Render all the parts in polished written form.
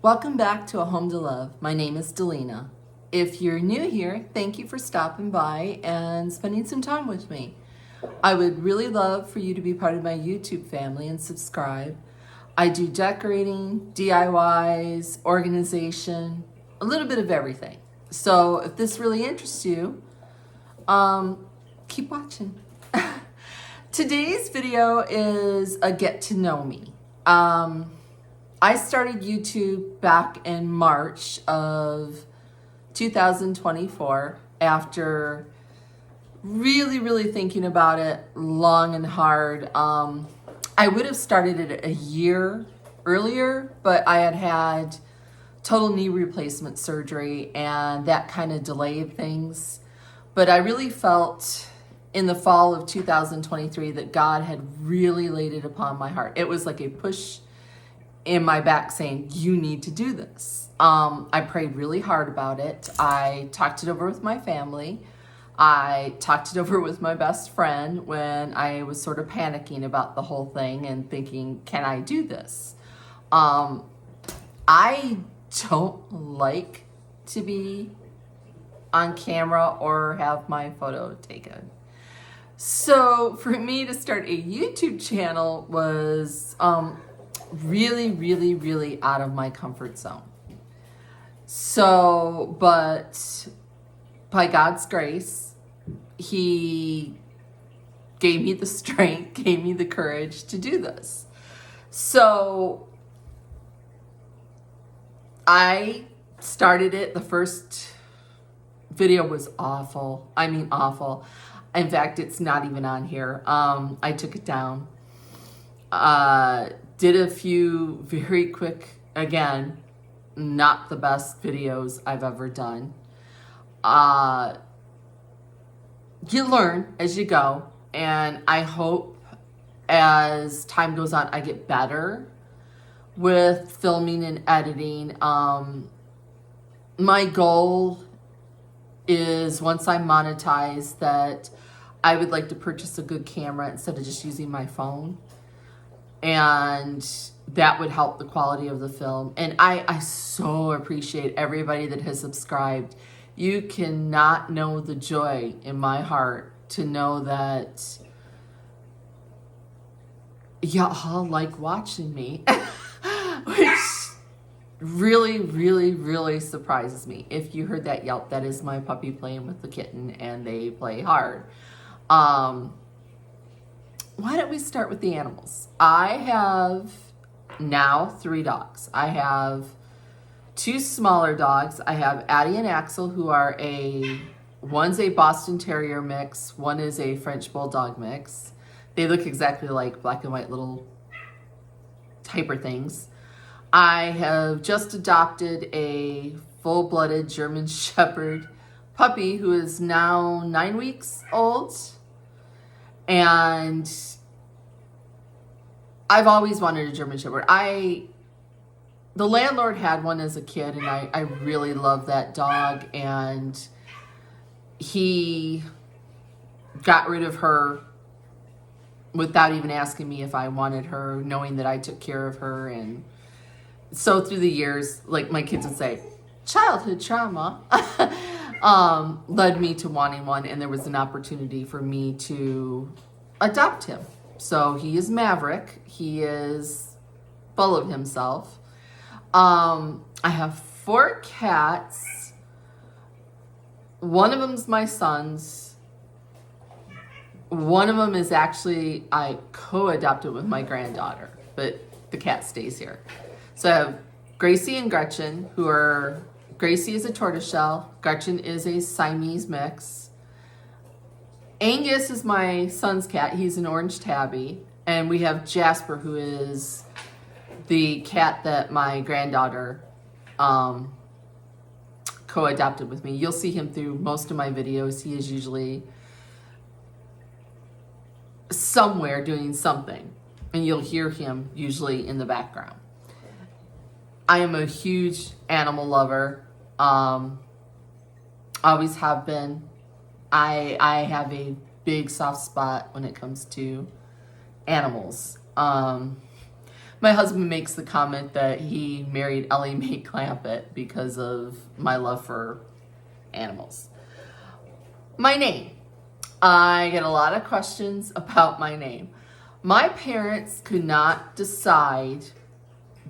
Welcome back to A Home to Love. My name is Delina. If you're new here, thank you for stopping by and spending some time with me. I would really love for you to be part of my YouTube family and subscribe. I do decorating, DIYs, organization, a little bit of everything. So if this really interests you, keep watching. Today's video is a get to know me. I started YouTube back in March of 2024 after really thinking about it long and hard. I would have started it a year earlier, but I had total knee replacement surgery and that kind of delayed things. But I really felt in the fall of 2023 that God had really laid it upon my heart. It was like a push in my back saying, you need to do this. I prayed really hard about it. I talked it over with my family. I talked it over with my best friend when I was sort of panicking about the whole thing and thinking, can I do this? I don't like to be on camera or have my photo taken. So for me to start a YouTube channel was really out of my comfort zone. So, but by God's grace, He gave me the strength, gave me the courage to do this. So I started it. The first video was awful. I mean, awful. In fact, it's not even on here. I took it down. Did a few very quick, again, not the best videos I've ever done. You learn as you go, and I hope as time goes on, I get better with filming and editing. My goal is once I monetize that I would like to purchase a good camera instead of just using my phone. And that would help the quality of the film. And I so appreciate everybody that has subscribed. You cannot know the joy in my heart to know that y'all like watching me, which really surprises me. If you heard that yelp, that is my puppy playing with the kitten, and they play hard. Why don't we start with the animals? I have now 3 dogs. I have 2 smaller dogs. I have Addie and Axel, who are one's a Boston Terrier mix, one is a French Bulldog mix. They look exactly like black and white little hyper things. I have just adopted a full-blooded German Shepherd puppy who is now 9 weeks old. And I've always wanted a German Shepherd. The landlord had one as a kid, and I really love that dog. And he got rid of her without even asking me if I wanted her, knowing that I took care of her. And so through the years, like my kids would say, childhood trauma led me to wanting one, and there was an opportunity for me to adopt him. So he is Maverick. He is full of himself. I have 4 cats. One of them's my son's. One of them is actually, I co-adopted with my granddaughter, but the cat stays here. So I have Gracie and Gretchen, Gracie is a tortoiseshell. Gretchen is a Siamese mix. Angus is my son's cat. He's an orange tabby. And we have Jasper, who is the cat that my granddaughter co-adopted with me. You'll see him through most of my videos. He is usually somewhere doing something, and you'll hear him usually in the background. I am a huge animal lover. Always have been. I have a big soft spot when it comes to animals. My My husband makes the comment that he married Ellie Mae Clampett because of my love for animals. My name. I get a lot of questions about my name. My parents could not decide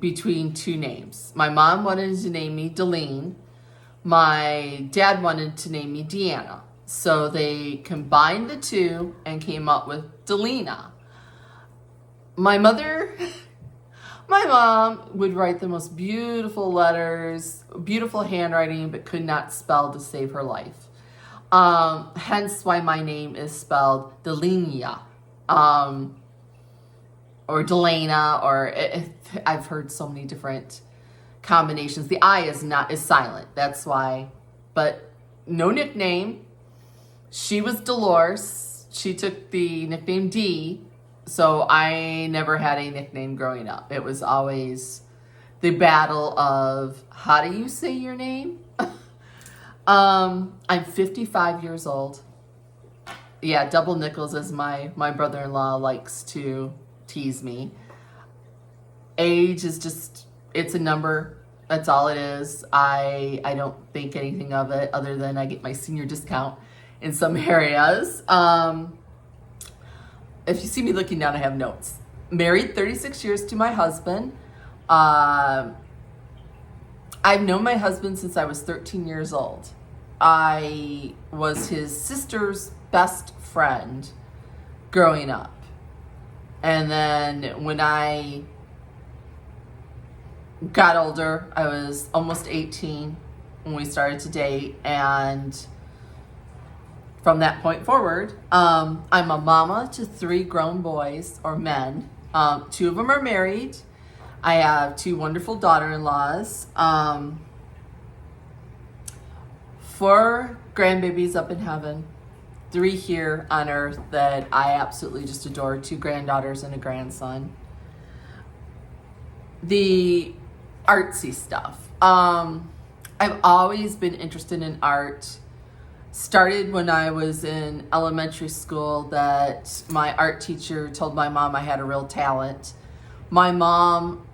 between two names. My mom wanted to name me Delene. My dad wanted to name me Deanna. So they combined the two and came up with Delena. My mom would write the most beautiful letters, beautiful handwriting, but could not spell to save her life. Hence why my name is spelled Delenia, or Delena, or I've heard so many different combinations. The I is silent. That's why, but no nickname. She was Dolores. She took the nickname D. So I never had a nickname growing up. It was always the battle of, how do you say your name? I'm 55 years old. Yeah, double nickels, as my brother-in-law likes to tease me. Age is just, it's a number. That's all it is. I don't think anything of it other than I get my senior discount in some areas. If you see me looking down, I have notes. Married 36 years to my husband. I've known my husband since I was 13 years old. I was his sister's best friend growing up. And then when I got older, I was almost 18 when we started to date, and from that point forward, I'm a mama to 3 grown boys, or men. 2 of them are married. I have 2 wonderful daughter-in-laws. 4 grandbabies up in heaven. 3 here on earth that I absolutely just adore. 2 granddaughters and a grandson. The artsy stuff. I've always been interested in art. Started when I was in elementary school, that my art teacher told my mom I had a real talent. My mom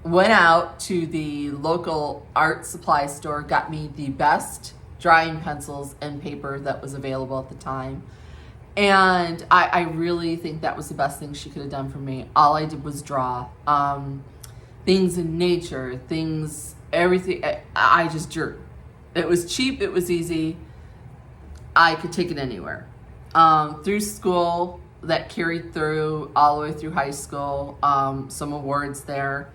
went out to the local art supply store, got me the best drawing pencils and paper that was available at the time. And I really think that was the best thing she could have done for me. All I did was draw. Things in nature, everything. I just drew. It was cheap, it was easy. I could take it anywhere. Through school, that carried through all the way through high school. Some awards there.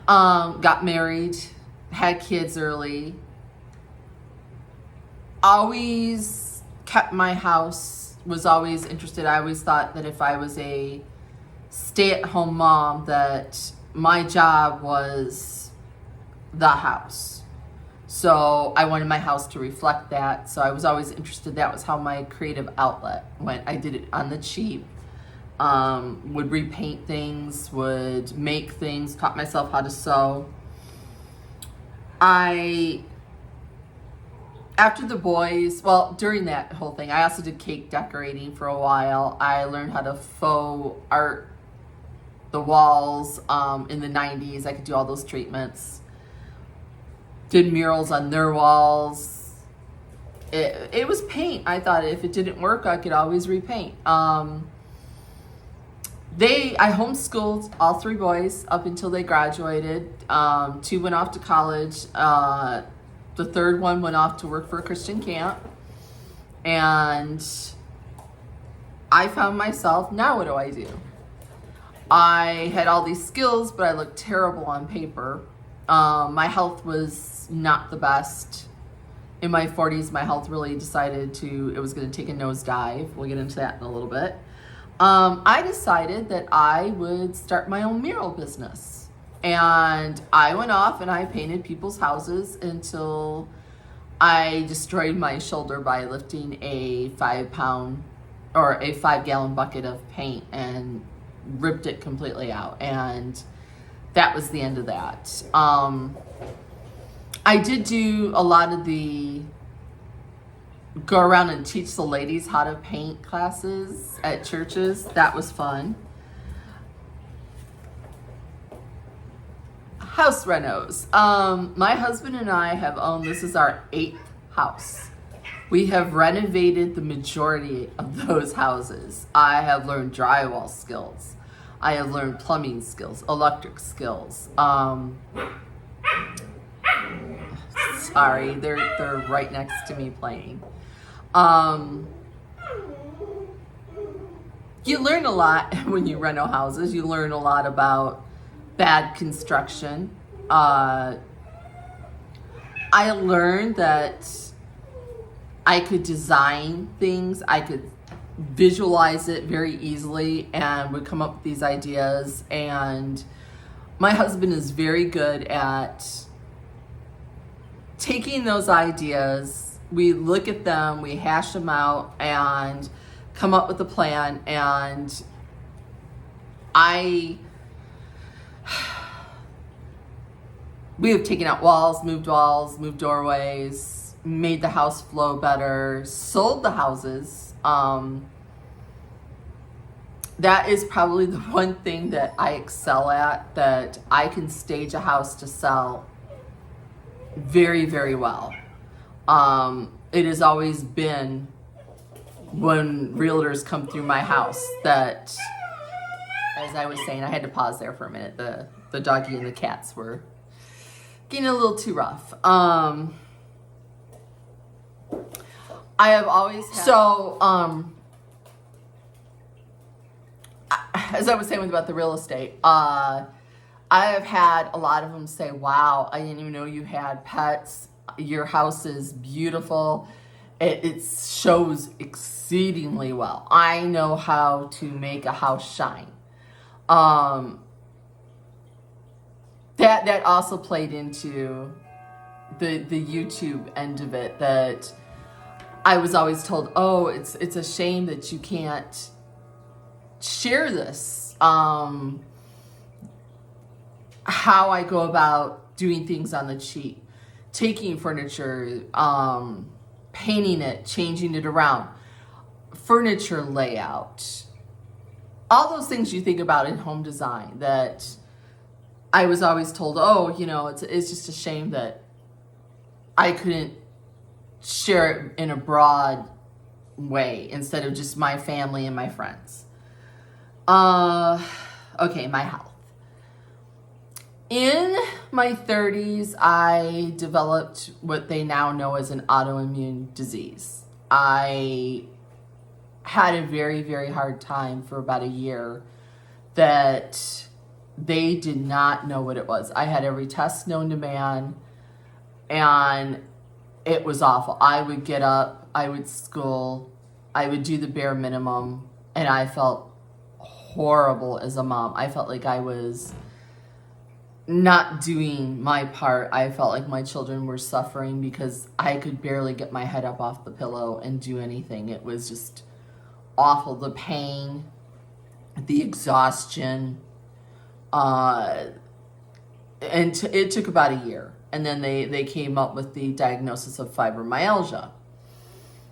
Got married, had kids early. Always kept my house, was always interested. I always thought that if I was a stay-at-home mom, that my job was the house. So I wanted my house to reflect that. So I was always interested. That was how my creative outlet went. I did it on the cheap. Would repaint things, would make things, taught myself how to sew. After the boys, during that whole thing, I also did cake decorating for a while. I learned how to faux art the walls in the 90s. I could do all those treatments. Did murals on their walls. It was paint. I thought if it didn't work, I could always repaint. I homeschooled all 3 boys up until they graduated. 2 went off to college. The 3rd one went off to work for a Christian camp. And I found myself, now what do I do? I had all these skills, but I looked terrible on paper. My health was not the best. In my 40s, my health really decided it was going to take a nosedive. We'll get into that in a little bit. I decided that I would start my own mural business. And I went off and I painted people's houses until I destroyed my shoulder by lifting a 5-gallon bucket of paint and ripped it completely out. And that was the end of that. I did do a lot of go around and teach the ladies how to paint classes at churches. That was fun. House renos. My husband and I have owned, this is our 8th house. We have renovated the majority of those houses. I have learned drywall skills. I have learned plumbing skills, electric skills. Sorry, they're right next to me playing. You learn a lot when you reno houses. You learn a lot about bad construction. I learned that I could design things. I could visualize it very easily and would come up with these ideas. And my husband is very good at taking those ideas. We look at them, we hash them out, and come up with a plan. And we have taken out walls, moved doorways, made the house flow better, sold the houses. That is probably the one thing that I excel at, that I can stage a house to sell very, very well. It has always been, when realtors come through my house, that, as I was saying, I had to pause there for a minute. The doggy and the cats were getting a little too rough. I have always had, as I was saying about the real estate, I have had a lot of them say, wow, I didn't even know you had pets. Your house is beautiful. It shows exceedingly well. I know how to make a house shine. That also played into the YouTube end of it, that I was always told, oh, it's a shame that you can't share this. How I go about doing things on the cheap, taking furniture, painting it, changing it around, furniture layout, all those things you think about in home design, that I was always told, oh, it's just a shame that I couldn't share it in a broad way instead of just my family and my friends. Okay, my health. In my 30s, I developed what they now know as an autoimmune disease. I had a very, very hard time for about a year that they did not know what it was. I had every test known to man, and it was awful. I would get up, I would school, I would do the bare minimum, and I felt horrible as a mom. I felt like I was not doing my part. I felt like my children were suffering because I could barely get my head up off the pillow and do anything. It was just awful. The pain, the exhaustion, and it took about a year. And then they came up with the diagnosis of fibromyalgia,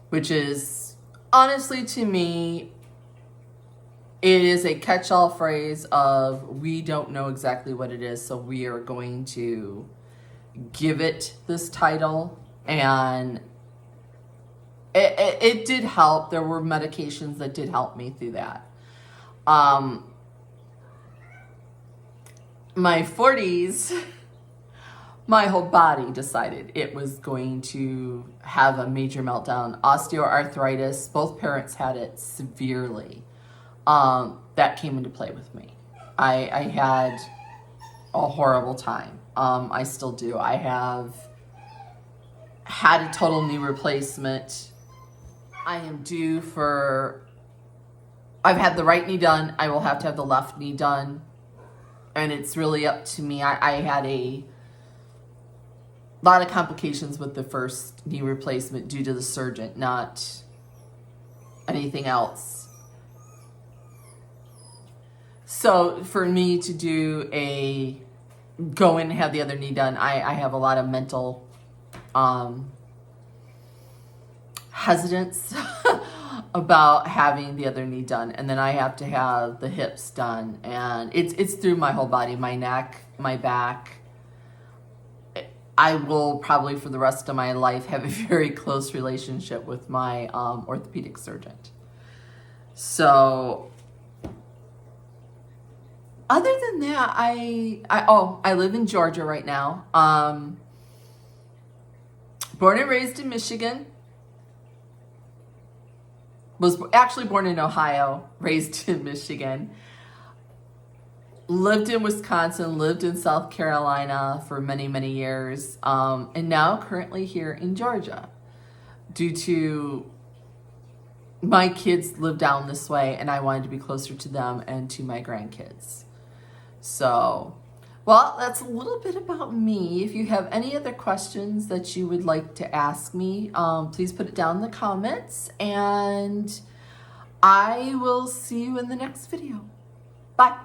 which is, honestly, to me, it is a catch-all phrase of, we don't know exactly what it is, so we are going to give it this title. And it did help. There were medications that did help me through that. My 40s, my whole body decided it was going to have a major meltdown. Osteoarthritis, both parents had it severely. That came into play with me. I had a horrible time. I still do. I have had a total knee replacement. I am due for, I've had the right knee done. I will have to have the left knee done. And it's really up to me. I had a lot of complications with the first knee replacement due to the surgeon, not anything else. So for me to go in and have the other knee done, I have a lot of mental hesitance about having the other knee done. And then I have to have the hips done. And it's through my whole body, my neck, my back, I will probably for the rest of my life have a very close relationship with my orthopedic surgeon. So other than that, I live in Georgia right now. Born and raised in Michigan. Was actually born in Ohio, raised in Michigan. Lived in Wisconsin, lived in South Carolina for many, many years, and now currently here in Georgia due to my kids live down this way and I wanted to be closer to them and to my grandkids. So, well, that's a little bit about me. If you have any other questions that you would like to ask me, please put it down in the comments, and I will see you in the next video. Bye.